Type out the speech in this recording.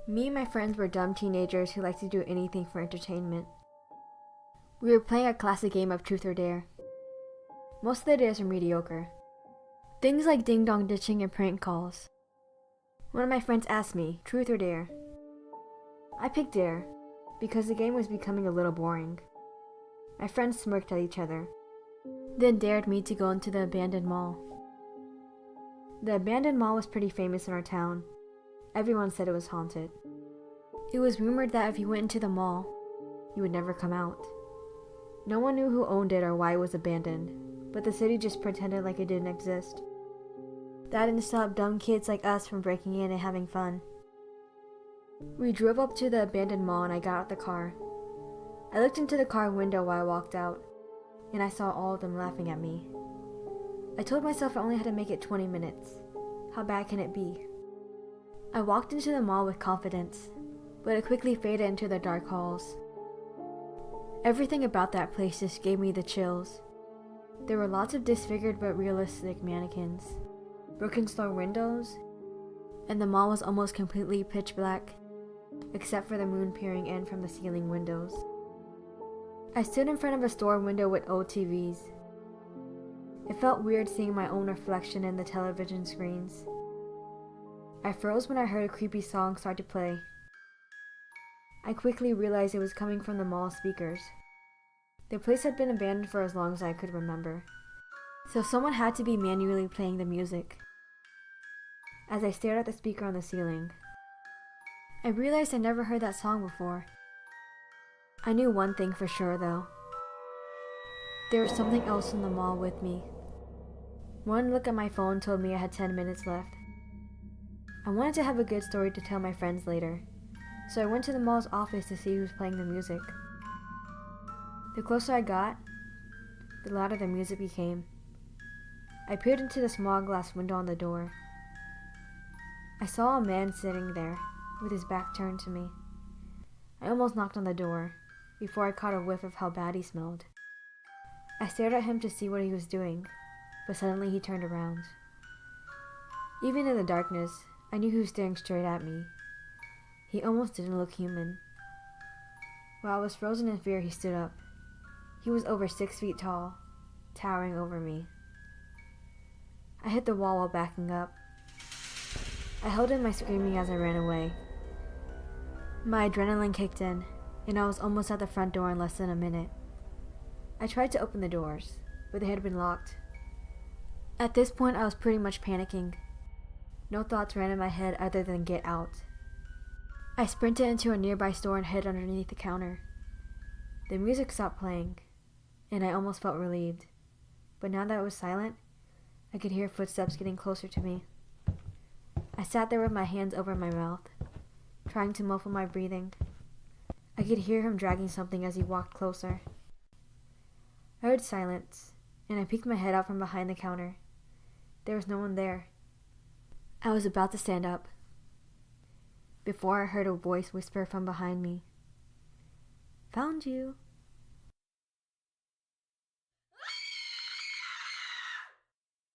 Me and my friends were dumb teenagers who liked to do anything for entertainment. We were playing a classic game of Truth or Dare. Most of the dares were mediocre. Things like ding-dong ditching and prank calls. One of my friends asked me, Truth or Dare? I picked Dare, because the game was becoming a little boring. My friends smirked at each other, then dared me to go into the abandoned mall. The abandoned mall was pretty famous in our town. Everyone said it was haunted. It was rumored that if you went into the mall, you would never come out. No one knew who owned it or why it was abandoned, but the city just pretended like it didn't exist. That didn't stop dumb kids like us from breaking in and having fun. We drove up to the abandoned mall and I got out the car. I looked into the car window while I walked out, and I saw all of them laughing at me. I told myself I only had to make it 20 minutes. How bad can it be? I walked into the mall with confidence, but it quickly faded into the dark halls. Everything about that place just gave me the chills. There were lots of disfigured but realistic mannequins, broken store windows, and the mall was almost completely pitch black, except for the moon peering in from the ceiling windows. I stood in front of a store window with old TVs. It felt weird seeing my own reflection in the television screens. I froze when I heard a creepy song start to play. I quickly realized it was coming from the mall speakers. The place had been abandoned for as long as I could remember, so someone had to be manually playing the music. As I stared at the speaker on the ceiling, I realized I never heard that song before. I knew one thing for sure though. There was something else in the mall with me. One look at my phone told me I had 10 minutes left. I wanted to have a good story to tell my friends later, so I went to the mall's office to see who was playing the music. The closer I got, the louder the music became. I peered into the small glass window on the door. I saw a man sitting there, with his back turned to me. I almost knocked on the door, before I caught a whiff of how bad he smelled. I stared at him to see what he was doing, but suddenly he turned around. Even in the darkness, I knew he was staring straight at me. He almost didn't look human. While I was frozen in fear, he stood up. He was over 6 feet tall, towering over me. I hit the wall while backing up. I held in my screaming as I ran away. My adrenaline kicked in, and I was almost at the front door in less than a minute. I tried to open the doors, but they had been locked. At this point, I was pretty much panicking. No thoughts ran in my head other than get out. I sprinted into a nearby store and hid underneath the counter. The music stopped playing, and I almost felt relieved. But now that it was silent, I could hear footsteps getting closer to me. I sat there with my hands over my mouth, trying to muffle my breathing. I could hear him dragging something as he walked closer. I heard silence, and I peeked my head out from behind the counter. There was no one there. I was about to stand up, before I heard a voice whisper from behind me, "Found you."